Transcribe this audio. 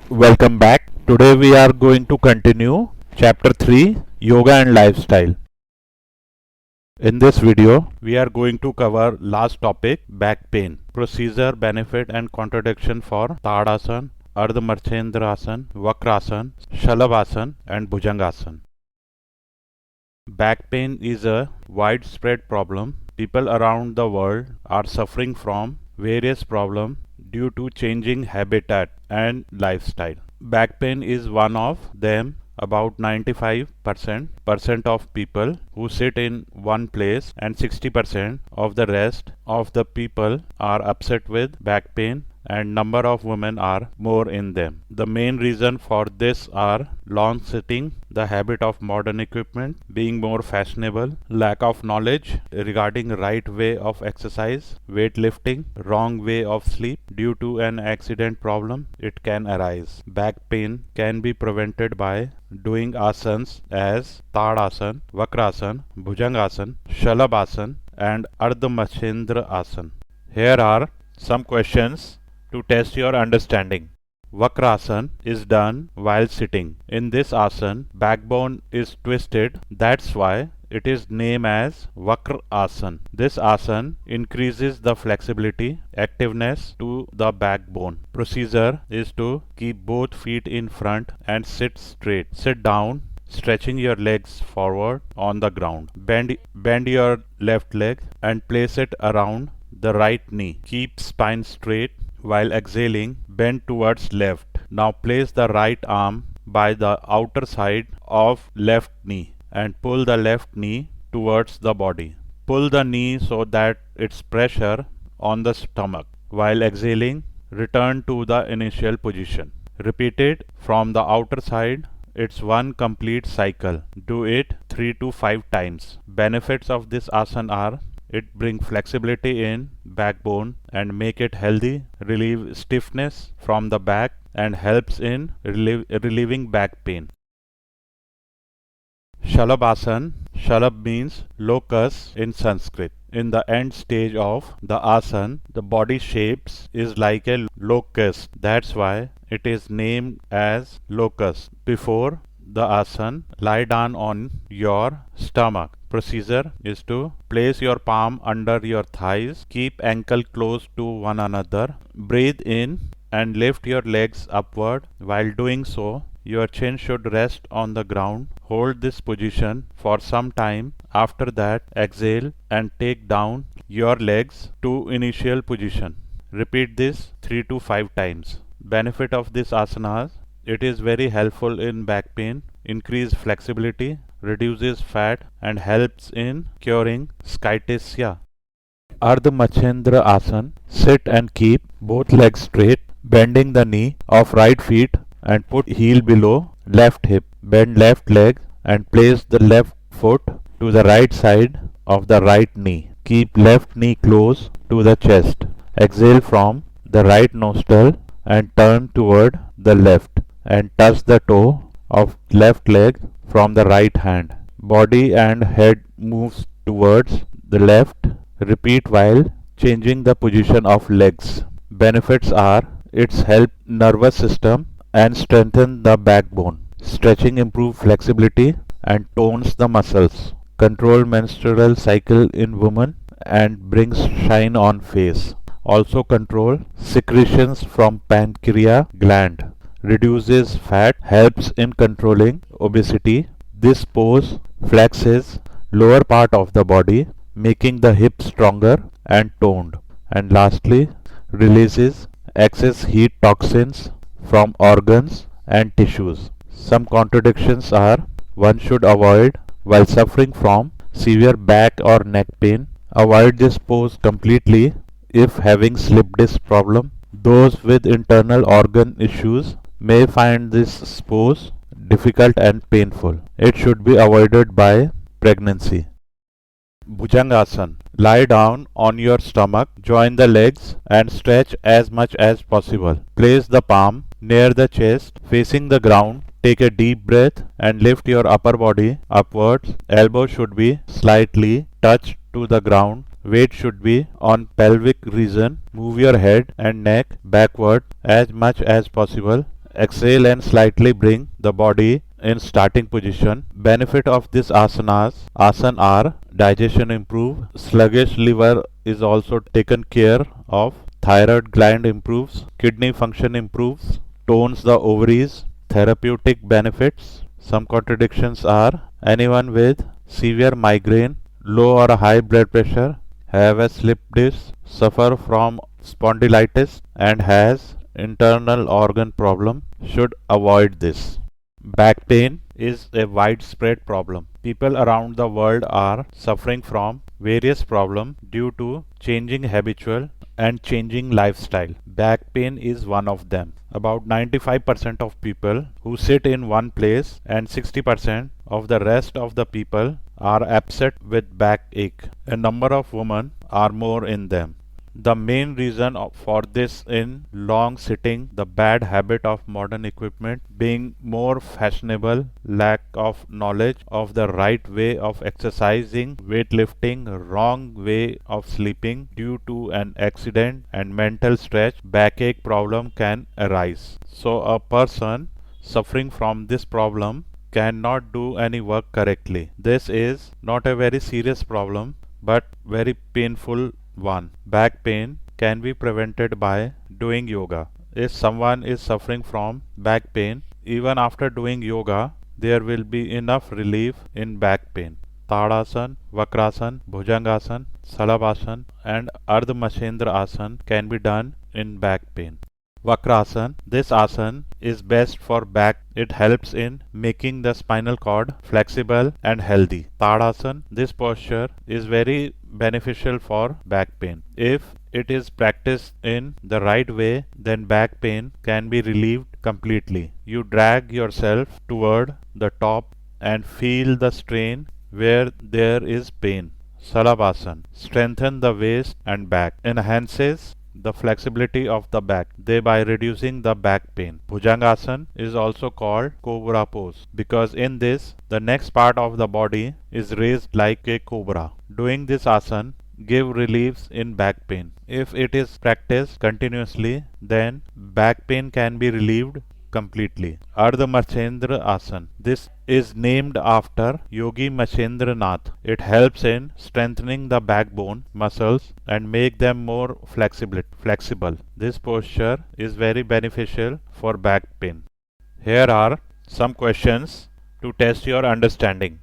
Welcome back. Today we are going to continue chapter 3 Yoga and Lifestyle. In this video we are going to cover last topic back pain, procedure, benefit and contradiction for Tadasana, Ardha Marchendrasana, Vakrasana, Shalabhasana and Bhujangasana. Back pain is a widespread problem. People around the world are suffering from various problems due to changing habitat and lifestyle. Back pain is one of them. About 95% of people who sit in one place and 60% of the rest of the people are upset with back pain, and number of women are more in them. The main reason for this are long sitting, the habit of modern equipment being more fashionable, lack of knowledge regarding right way of exercise, weightlifting, wrong way of sleep. Due to an accident problem, it can arise. Back pain can be prevented by doing asanas as Tadasana, Vakrasana, Bhujangasana, Shalabhasana and Ardha Marchendra Asana. Here are some questions to test your understanding. Vakrasana is done while sitting. In this asana, backbone is twisted. That's why it is named as Vakra Asana. This asana increases the flexibility, activeness to the backbone. Procedure is to keep both feet in front and sit straight. Sit down, stretching your legs forward on the ground. Bend your left leg and place it around the right knee. Keep spine straight. While exhaling, bend towards left. Now place the right arm by the outer side of left knee and pull the left knee towards the body. Pull the knee so that its pressure on the stomach. While exhaling, return to the initial position. Repeat it from the outer side. It's one complete cycle. Do it 3 to 5 times. Benefits of this asana are: it brings flexibility in backbone and make it healthy, relieve stiffness from the back and helps in relieving back pain. Shalabhasana. Shalab means locus in Sanskrit. In the end stage of the asana, the body shapes is like a locust. That's why it is named as locust. Before the asana, lie down on your stomach. Procedure is to place your palm under your thighs, keep ankle close to one another, breathe in and lift your legs upward. While doing so, your chin should rest on the ground. Hold this position for some time. After that, exhale and take down your legs to initial position. Repeat this 3 to 5 times. Benefit of this asana: it is very helpful in back pain, increase flexibility, reduces fat and helps in curing sciatica. Ardha Marchendra Asana. Sit and keep both legs straight, bending the knee of right feet and put heel below left hip. Bend left leg and place the left foot to the right side of the right knee. Keep left knee close to the chest. Exhale from the right nostril and turn toward the left and touch the toe of left leg from the right hand. Body and head moves towards the left. Repeat while changing the position of legs. Benefits are: it's help nervous system and strengthen the backbone. Stretching improve flexibility and tones the muscles. Control menstrual cycle in women and brings shine on face. Also control secretions from pancreas gland. Reduces fat, helps in controlling obesity. This pose flexes lower part of the body, making the hip stronger and toned. And lastly, releases excess heat toxins from organs and tissues. Some contradictions are: one should avoid while suffering from severe back or neck pain. Avoid this pose completely if having slip disc problem. Those with internal organ issues may find this pose difficult and painful. It should be avoided by pregnancy. Bhujangasana. Lie down on your stomach, join the legs and stretch as much as possible. Place the palm near the chest, facing the ground. Take a deep breath and lift your upper body upwards. Elbow should be slightly touched to the ground. Weight should be on pelvic region. Move your head and neck backward as much as possible. Exhale and slightly bring the body in starting position. Benefit of this asana are digestion improve, sluggish liver is also taken care of, thyroid gland improves, kidney function improves, tones the ovaries, therapeutic benefits. Some contradictions are anyone with severe migraine, low or high blood pressure, have a slip disc, suffer from spondylitis and has internal organ problem should avoid this. Back pain is a widespread problem. People around the world are suffering from various problems due to changing habitual and changing lifestyle. Back pain is one of them. About 95% of people who sit in one place and 60% of the rest of the people are upset with backache. A number of women are more in them. The main reason for this in long sitting, the bad habit of modern equipment being more fashionable, lack of knowledge of the right way of exercising, weightlifting, wrong way of sleeping due to an accident and mental stress, backache problem can arise. So a person suffering from this problem cannot do any work correctly. This is not a very serious problem but very painful one. Back pain can be prevented by doing yoga. If someone is suffering from back pain, even after doing yoga, there will be enough relief in back pain. Tadasana, Vakrasana, Bhujangasana, Salabhasana and Ardha Machendra Asana can be done in back pain. Vakrasana. This asana is best for back. It helps in making the spinal cord flexible and healthy. Tadasana. This posture is very beneficial for back pain. If it is practiced in the right way, then back pain can be relieved completely. You drag yourself toward the top and feel the strain where there is pain. Salabhasana. Strengthen the waist and back. Enhances the flexibility of the back, thereby reducing the back pain. Bhujangasana is also called cobra pose because in this the next part of the body is raised like a cobra. Doing this asana give reliefs in back pain. If it is practiced continuously, then back pain can be relieved completely. Ardha Machendra Asana. This is named after Yogi Machendra Nath. It helps in strengthening the backbone muscles and make them more flexible. This posture is very beneficial for back pain. Here are some questions to test your understanding.